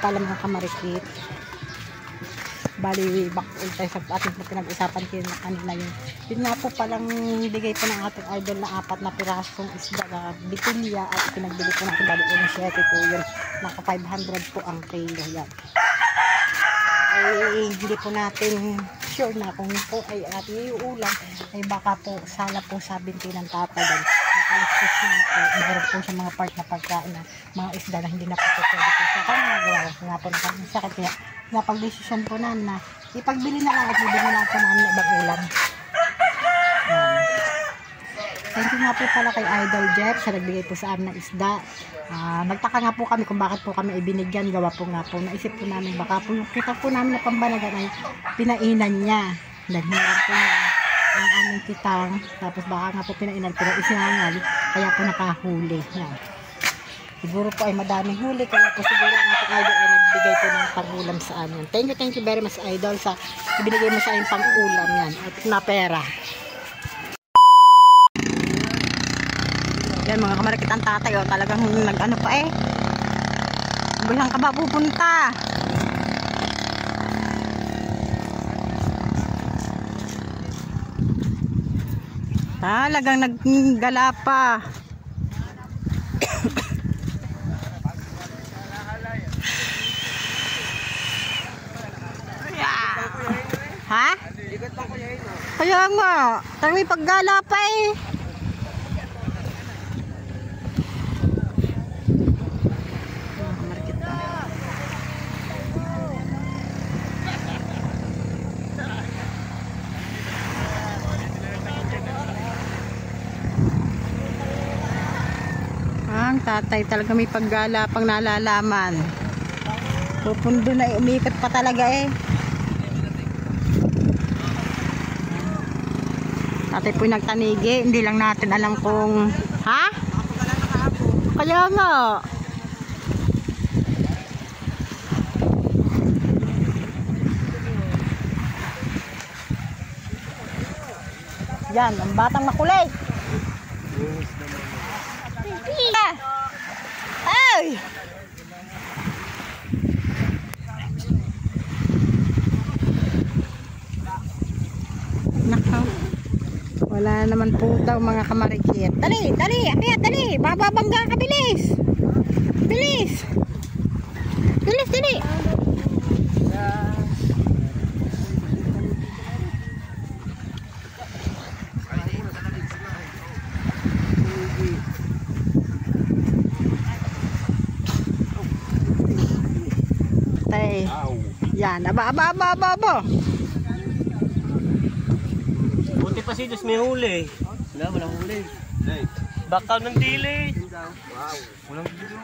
pala mga kamarikit. Bali, back tayo sa ating pinag-usapan kanina yun nga po palang bigay po ng ating idol na 4 na pirasong isda na bitilya at pinagbili po natin bali 1.7 po yun. Naka 500 po ang kilo yan. Ay hindi po natin sure na kung po ay ating iuulam ay baka po sala po sa binti ng tatay dahil nakalastos na po meron po siya mga part na pagkain na mga isda na hindi na po pwede po siya kaya nagawa nga po ng sakit kaya napag-desisyon po namin na ipagbili na lang at bibili na po namin na ibang ulam. Thank you nga po pala kay Idol Jeff sa nagbigay po sa amin ng isda. Nagtaka nga po kami kung bakit po kami ibinigyan. Gawa po nga po, naisip po namin baka po yung kita po namin na pambanagan ay pinainan niya. Naghiram po niya ang aming kitang. Tapos baka nga po pinainan pero isinangal kaya po nakahuli. Yan. Siguro po ay madaming huli kaya po siguro ang ating idol ay nagbigay po ng pangulam sa amin. Thank you very much idol sa ibinigay mo sa amin pangulam yan at na pera. Yan mga kamarikit ang tatay talagang nag-ano pa Bilang ka ba pupunta? Talagang naggala pa. Ha? Kaya nga, talagang may paggala pa Ang tatay talaga may paggala pang nalalaman. Pupundo na umikot pa talaga Tatay po nagtanigi, hindi lang natin alam kung ha? Kaya nga. Yan, ang batang makulit. Ay! Nakaw. Wala naman po daw mga kamarikit. Dali, dali, akyat, dali. Bababangga ka, bilis. Bilis. Bilis, dali. Tay. Yan, aba. Buti pa si Diyos may huli. Wala, walang huli. Bakaw ng dili. Wow. Walang dili.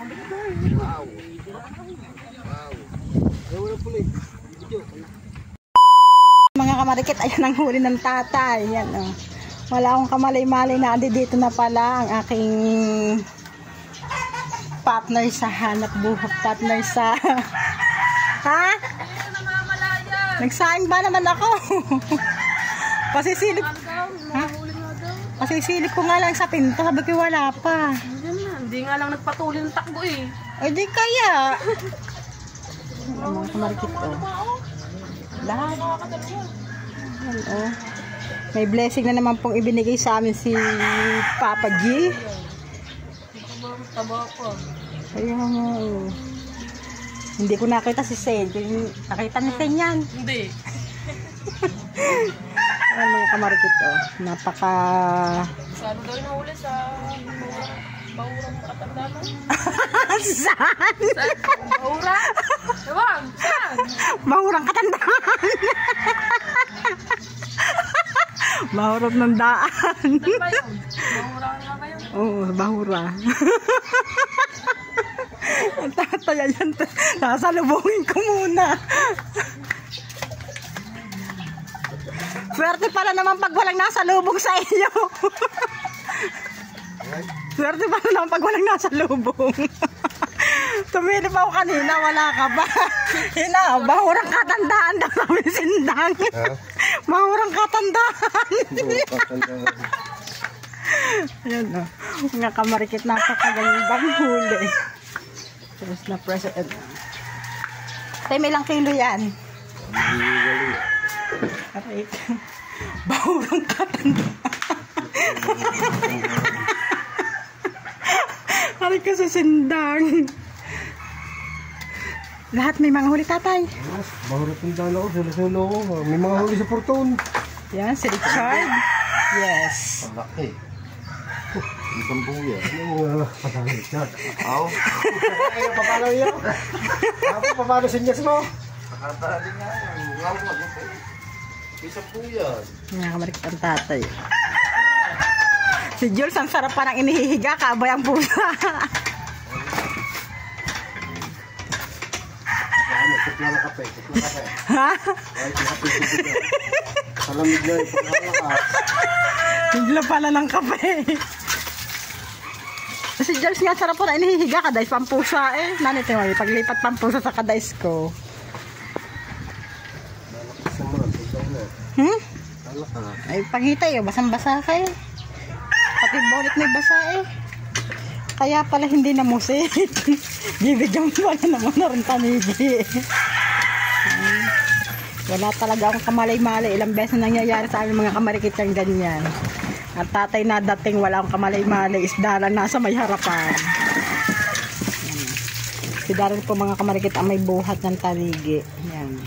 Wow. Walang huli. Mga kamarikit, ayan ang huli ng tatay. Yan, Wala akong kamalay-malay na dito na pala ang aking partner sa hanap buhay. Partner sa... Ha? Nagsaing ba naman ako? Pasisilip. Ha? Pasisilip ko nga lang sa pinto. Sabi ko wala pa. Hindi nga lang nagpatuloy ng takbo Eh di kaya. Mga kamarikit Lahat. Yan May blessing na naman pong ibinigay sa amin si Papa G. Taba ko. Ayun Hindi ko nakita si Sen. Nakita ni Sen yan. Hindi. Ayan mga kamarikit Napaka... Saan daw yung nahuli sa bahurang katandaman? Saan? Bahura? Ewan, saan? Bahurang katandaan. Bahurang ng daan. Ano ba yun? Bahura nga ba yun? Oo, bahura. Ang tatay yan. Nasalubungin ko muna. Swerte pala naman pag walang nasalubong sa iyo. Swerte pala naman pag walang nasalubong. Tumilip ako kanina, wala ka ba? Bahurang katandaan daw namin sindang. Bahurang katandaan. Ayan mga kamarikit, napakagandang huli. Terus na present. Tay, may ilang kilo yan? Aray. Bahurang katanda. Aray ka sa sindang. Lahat may mga huli, tatay. Yes, bahurang tindaan ako, solo-solo ako. May mga huli sa porton. Yan, si Richard. Yes. Ang laki. Isang buya. Ano mga patalo siya? Aw. Ay, papalo yun. Ako, papalo sinyas mo? Nakatali nga yan. Wow, isang buya. Nakakamarik ang tatay. Si Jules, ang sarap parang inihihiga, kaabay ang pusa. Ano, tukla na kape. Tukla kape. Ha? Ay, kape. Salamig na yung pagkalakas. Higla pala ng kape. Si Jules nga, sarap po na inihihiga, kadais pampusa eh. Nanito mo, paglipat pampusa sa kadais ko. Nalakas naman, tukla na. Nalakas. Ay, paghitay, basang-basa kayo. Pati bonnet may basa eh. Kaya pala hindi na musik. Bibigyan mo pala naman na rin tanigi. Wala talaga akong kamalay-malay. Ilang beses na nangyayari sa aming mga kamarikit yung ganyan. At tatay na dating wala akong kamalay-malay. Isda lang nasa may harapan. Si Darren po mga kamarikit ang may buhat ng tanigi. Yan.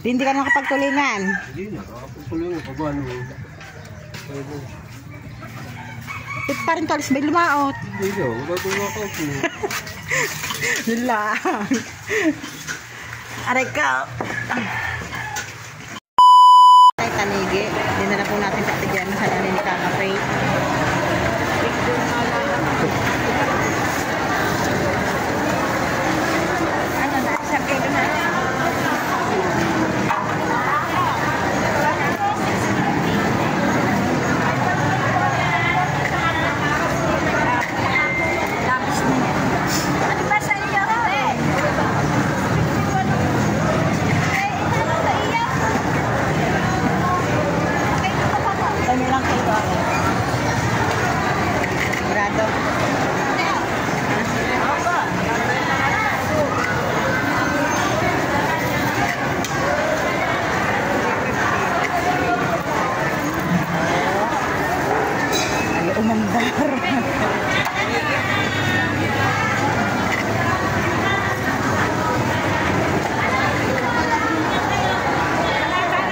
Hindi ka nakapagtulingan. Hindi na, nakapagtuloy mo. Paano mo? Ito pa rin talis may lumaot. Hindi na, wala tumakot mo. Yun lang. Aray ka. Tay tanigi. Dinala po natin sa tigyan sa lanin ni Kakapay. Ano na? Isang kilo na. Kami lang kayo ako. Brado. Ay, umandar.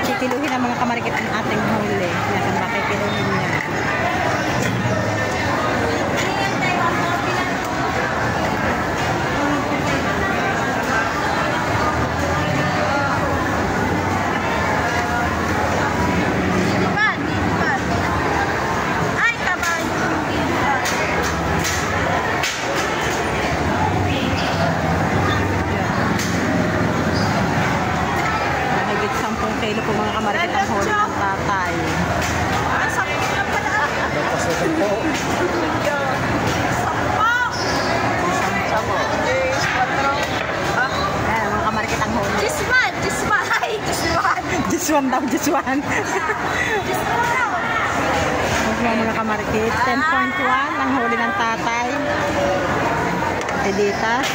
Kikiluhin ang mga kamarikit ang ating huli. Yan ang makikiluhin niya. Mahigit 10 kilo po mga kamarikit ang huli ng tatay. Lapas na sa po. Ayan, mga kamarikit ang huli. This one. Just one daw, just one. Mga kamarikit, 10.1 ang huli ng tatay. Editas.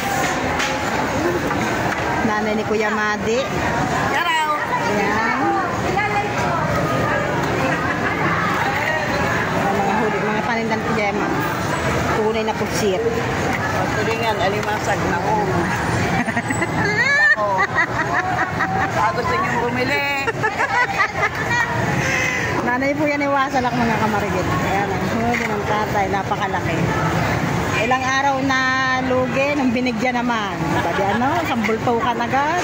Nanay ni Kuya Madi. Ayan. Mga huli, mga panindang pijama. Tunay na pugsit. Tulingan, alimasag na ko. Bago sa inyong bumili. Nanay po yan iwasalak mga kamarigit. Ayan, ang huli ng tatay, napakalaki. Ilang araw na lugi, nung binigyan naman. Pwede ano, sambultukan agad.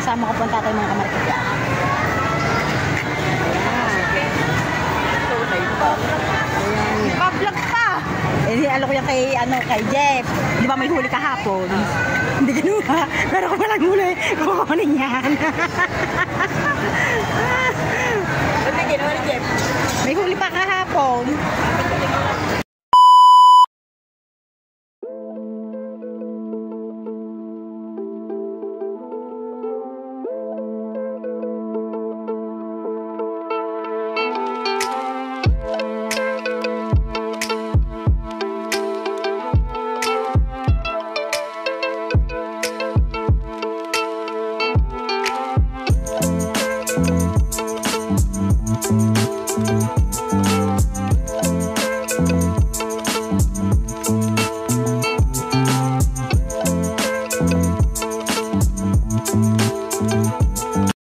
Kasama ko po ang tatay mga kamarigit yan. Ayan. Pa-vlog pa. Eh, alam ko yan kay Jeff. Di ba may huli kahapon? Hindi ginawa. Pero kung walang huli, kukunin yan. Ba't ginawa ni Jeff? May huli pa kahapon. Thank you.